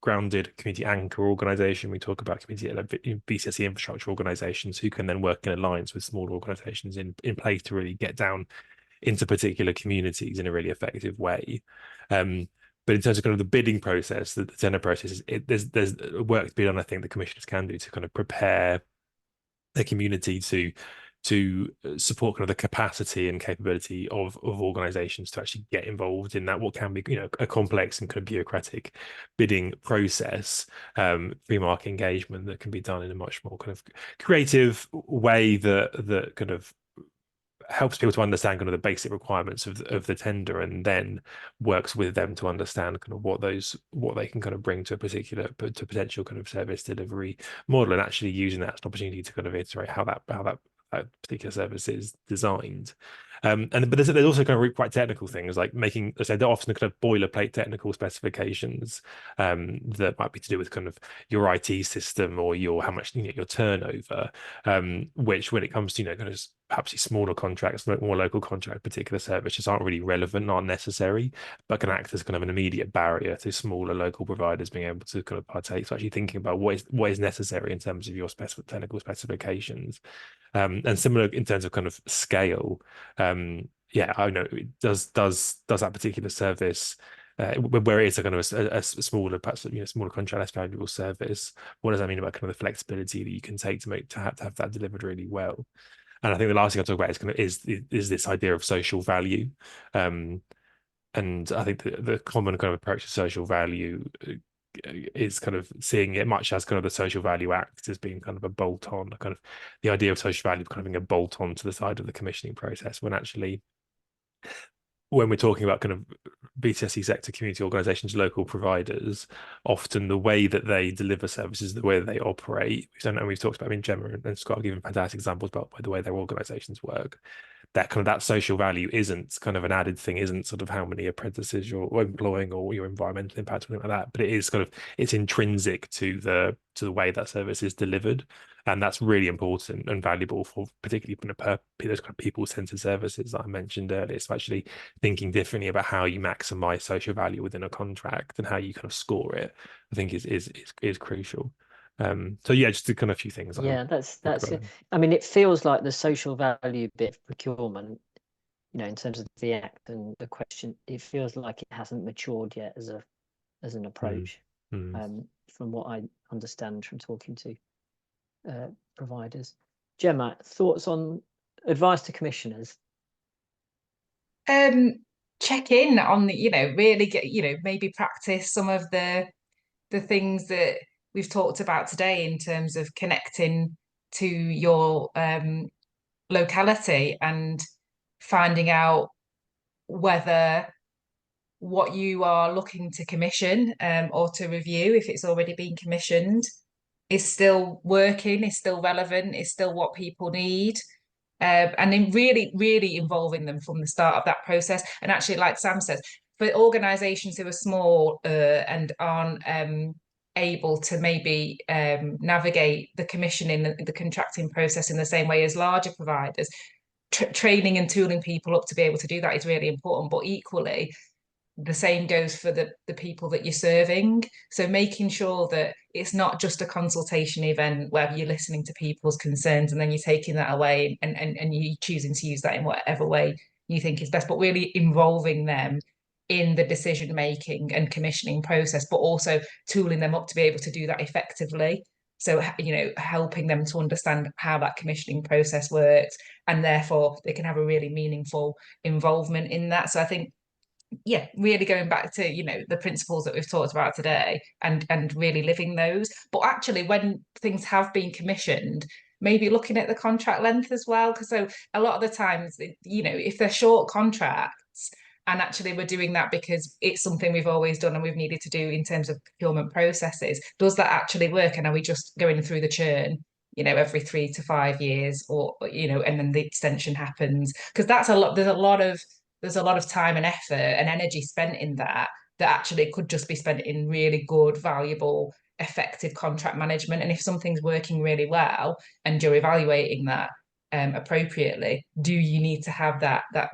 grounded community anchor organisation. We talk about community BCSE infrastructure organisations who can then work in alliance with smaller organisations in place to really get down into particular communities in a really effective way. But in terms of kind of the bidding process, the tender process, there's work to be done. I think the commissioners can do to kind of prepare the community to support kind of the capacity and capability of organizations to actually get involved in that, what can be a complex and kind of bureaucratic bidding process, free market engagement that can be done in a much more kind of creative way that kind of helps people to understand kind of the basic requirements of the tender, and then works with them to understand kind of what they can kind of bring to a potential kind of service delivery model, and actually using that as an opportunity to kind of iterate how that particular service is designed. But there's also kind of quite technical things like making, as I said, they're often kind of boilerplate technical specifications that might be to do with kind of your IT system or how much your turnover, which when it comes to kind of perhaps smaller contracts, more local contract, particular services aren't really relevant, aren't necessary, but can act as kind of an immediate barrier to smaller local providers being able to kind of partake. So actually thinking about what is necessary in terms of your technical specifications. And similar in terms of kind of scale, I know does that particular service, where it is a kind of a smaller, perhaps smaller contract, less valuable service, what does that mean about kind of the flexibility that you can take to have that delivered really well? And I think the last thing I'll talk about is kind of is this idea of social value, and I think the common kind of approach to social value is kind of seeing it much as kind of the Social Value Act as being kind of a bolt-on, kind of the idea of social value kind of being a bolt-on to the side of the commissioning process, when actually, when we're talking about kind of BCSE sector community organisations, local providers, often the way that they deliver services, the way that they operate, and we've talked about, Gemma and Scott have given fantastic examples about the way their organisations work. That social value isn't kind of an added thing, isn't sort of how many apprentices you're employing or your environmental impact or something like that, but it is kind of, it's intrinsic to the way that service is delivered, and that's really important and valuable for particularly those kind of people-centered services that I mentioned earlier. So actually thinking differently about how you maximize social value within a contract and how you kind of score it, I think is crucial. So yeah, just a kind of few things. That's I mean, it feels like the social value bit of procurement, in terms of the act and the question, it feels like it hasn't matured yet as an approach, from what I understand from talking to providers. Gemma, thoughts on advice to commissioners? Check in on the, really get, maybe practice some of the things that we've talked about today in terms of connecting to your locality and finding out whether what you are looking to commission or to review, if it's already been commissioned, is still working, is still relevant, is still what people need. And then really involving them from the start of that process. And actually, like Sam says, for organisations who are small and aren't able to maybe navigate the commissioning, the contracting process in the same way as larger providers, training and tooling people up to be able to do that is really important. But equally, the same goes for the people that you're serving. So making sure that it's not just a consultation event where you're listening to people's concerns and then you're taking that away and you choosing to use that in whatever way you think is best, but really involving them in the decision making and commissioning process, but also tooling them up to be able to do that effectively. So, you know, helping them to understand how that commissioning process works, and therefore they can have a really meaningful involvement in that. So I think, yeah, really going back to, you know, the principles that we've talked about today and really living those. But actually, when things have been commissioned, maybe looking at the contract length as well, because so a lot of the times, you know, if they're short contracts and actually we're doing that because it's something we've always done and we've needed to do in terms of procurement processes, does that actually work? And are we just going through the churn, you know, every 3 to 5 years, or, you know, and then the extension happens? Because that's a lot, there's a lot of time and effort and energy spent in that actually could just be spent in really good, valuable, effective contract management. And if something's working really well and you're evaluating that appropriately, do you need to have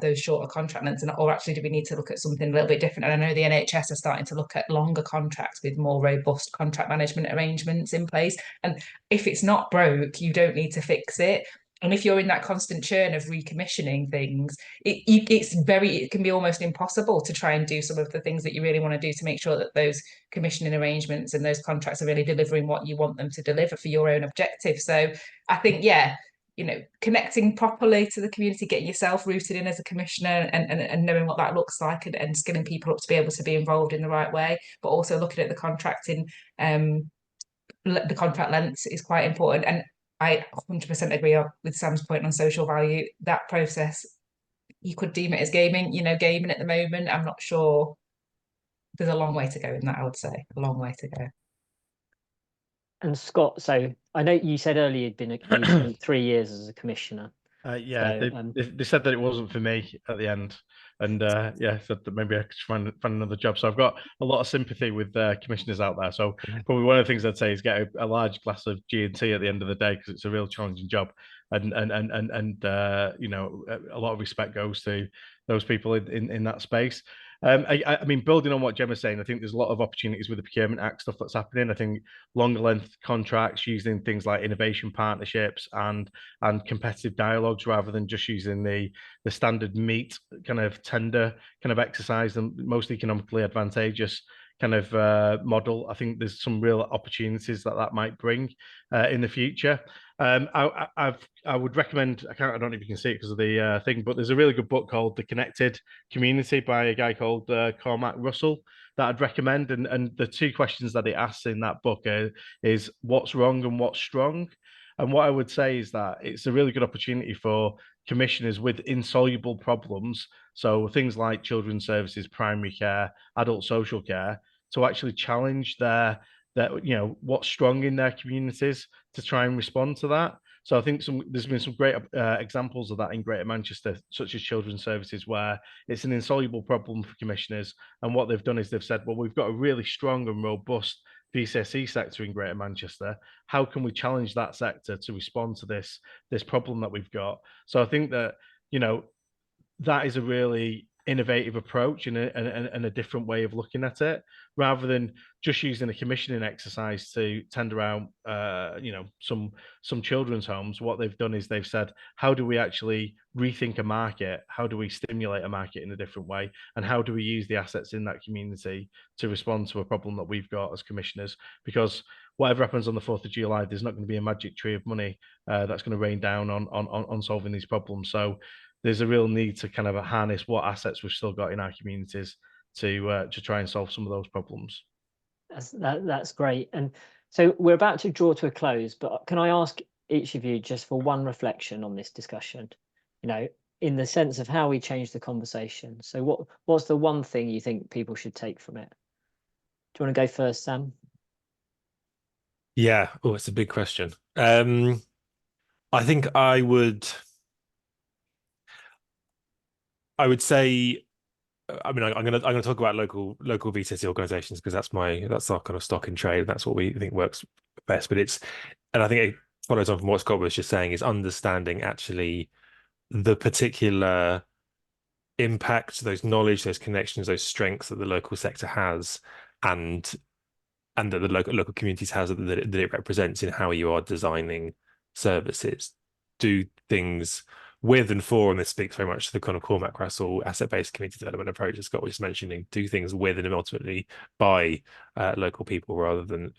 those shorter contract lengths, or actually do we need to look at something a little bit different? And I know the NHS are starting to look at longer contracts with more robust contract management arrangements in place. And if it's not broke, you don't need to fix it. And if you're in that constant churn of recommissioning things, it can be almost impossible to try and do some of the things that you really want to do to make sure that those commissioning arrangements and those contracts are really delivering what you want them to deliver for your own objective. So I think, yeah, you know, connecting properly to the community, getting yourself rooted in as a commissioner and knowing what that looks like, and skilling people up to be able to be involved in the right way, but also looking at the contracting, the contract lengths is quite important. And I 100% agree with Sam's point on social value. That process, you could deem it as gaming, you know, gaming at the moment. I'm not sure. There's a long way to go in that, I would say. A long way to go. And Scott, so I know you said earlier you'd spent 3 years as a commissioner. Yeah, So, they said that it wasn't for me at the end, and yeah, said that maybe I could find another job. So I've got a lot of sympathy with commissioners out there. So probably one of the things I'd say is get a large glass of G&T at the end of the day, because it's a real challenging job, and you know, a lot of respect goes to those people in that space. I mean, building on what Gemma's saying, I think there's a lot of opportunities with the Procurement Act stuff that's happening. I think longer length contracts, using things like innovation partnerships and competitive dialogues rather than just using the standard meat kind of tender kind of exercise, and most economically advantageous kind of model. I think there's some real opportunities that might bring in the future. I would recommend, I don't know if you can see it because of the thing, but there's a really good book called The Connected Community by a guy called Cormac Russell that I'd recommend. And the two questions that he asks in that book is what's wrong and what's strong. And what I would say is that it's a really good opportunity for commissioners with insoluble problems, so things like children's services, primary care, adult social care, to actually challenge their you know, what's strong in their communities to try and respond to that. So I think there's been some great examples of that in Greater Manchester, such as children's services, where it's an insoluble problem for commissioners. And what they've done is they've said, well, we've got a really strong and robust PCSE sector in Greater Manchester. How can we challenge that sector to respond to this problem that we've got? So I think that, you know, that is a really innovative approach and a different way of looking at it, rather than just using a commissioning exercise to tender out you know, some children's homes. What they've done is they've said, how do we actually rethink a market? How do we stimulate a market in a different way? And how do we use the assets in that community to respond to a problem that we've got as commissioners? Because whatever happens on the 4th of July, there's not going to be a magic tree of money that's going to rain down on solving these problems. So there's a real need to kind of harness what assets we've still got in our communities to try and solve some of those problems. That's great. And so we're about to draw to a close, but can I ask each of you just for one reflection on this discussion, you know, in the sense of how we change the conversation? So what's the one thing you think people should take from it? Do you want to go first, Sam? Yeah. Oh, it's a big question. I think I would say, I mean, I'm gonna talk about local VCC organisations because that's our kind of stock in trade. That's what we think works best. And I think it follows on from what Scott was just saying, is understanding actually the particular impact, those knowledge, those connections, those strengths that the local sector has, and that the local communities has, that it represents in how you are designing services. Do things with and for, and this speaks very much to the kind of Cormac Russell asset-based community development approach that Scott was just mentioning. Do things with and ultimately by local people rather than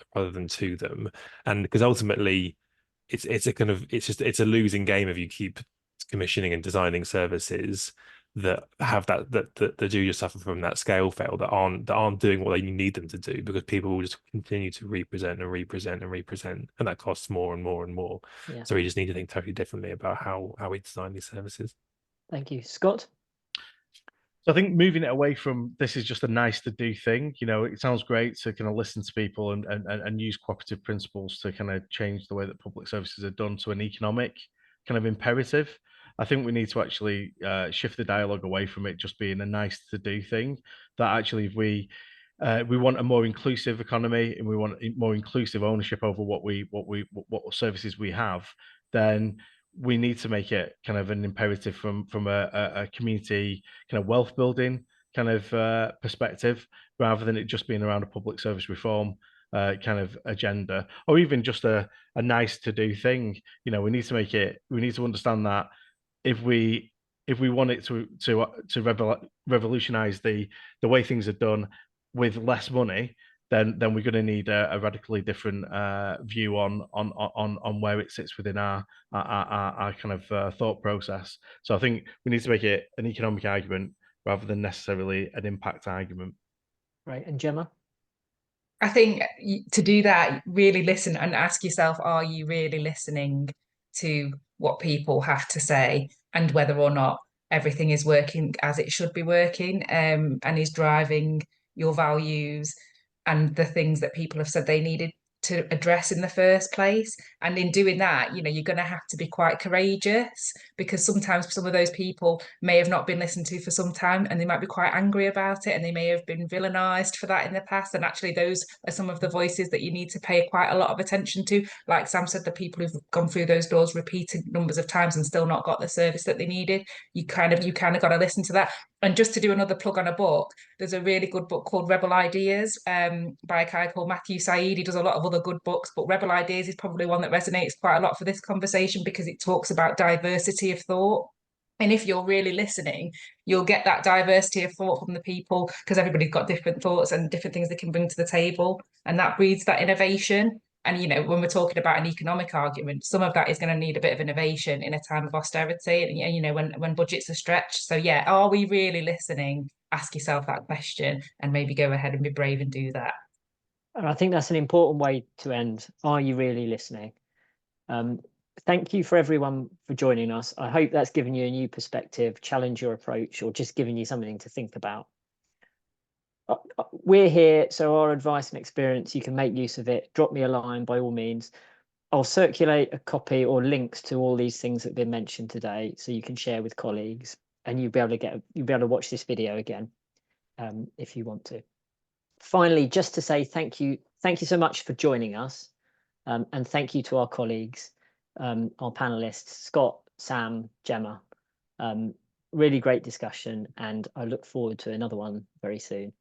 to them, and because ultimately it's a losing game if you keep commissioning and designing services that have that do just suffer from that scale fail, that aren't doing what they need them to do, because people will just continue to represent and that costs more and more and more. Yeah. So we just need to think totally differently about how we design these services. Thank you. Scott? So I think moving it away from this is just a nice to do thing. It sounds great to kind of listen to people and use cooperative principles to kind of change the way that public services are done to an economic kind of imperative. I think we need to actually shift the dialogue away from it just being a nice to do thing. That actually, if we want a more inclusive economy and we want more inclusive ownership over what services we have, then we need to make it kind of an imperative from a community kind of wealth building kind of perspective, rather than it just being around a public service reform kind of agenda, or even just a nice to do thing. We need to understand that if we want it to revolutionize the way things are done with less money, then we're going to need a radically different view on where it sits within our kind of thought process. So I think we need to make it an economic argument rather than necessarily an impact argument. Right. And Gemma? I think to do that, really listen and ask yourself, are you really listening to what people have to say, and whether or not everything is working as it should be working, and is driving your values and the things that people have said they needed to address in the first place. And in doing that, you're going to have to be quite courageous, because sometimes some of those people may have not been listened to for some time, and they might be quite angry about it, and they may have been villainized for that in the past. And actually, those are some of the voices that you need to pay quite a lot of attention to. Like Sam said, the people who've gone through those doors repeated numbers of times and still not got the service that they needed. You kind of got to listen to that. And just to do another plug on a book, there's a really good book called Rebel Ideas by a guy called Matthew Said. He does a lot of other good books, but Rebel Ideas is probably one that resonates quite a lot for this conversation, because it talks about diversity of thought. And if you're really listening, you'll get that diversity of thought from the people, because everybody's got different thoughts and different things they can bring to the table. And that breeds that innovation. And, when we're talking about an economic argument, some of that is going to need a bit of innovation in a time of austerity and, when budgets are stretched. So, yeah, are we really listening? Ask yourself that question and maybe go ahead and be brave and do that. And I think that's an important way to end. Are you really listening? Thank you for everyone for joining us. I hope that's given you a new perspective, challenged your approach, or just given you something to think about. We're here, so our advice and experience, you can make use of it. Drop me a line by all means. I'll circulate a copy or links to all these things that have been mentioned today, so you can share with colleagues, and you'll be able to watch this video again if you want to. Finally, just to say thank you so much for joining us, and thank you to our colleagues, our panelists, Scott, Sam, Gemma. Really great discussion, and I look forward to another one very soon.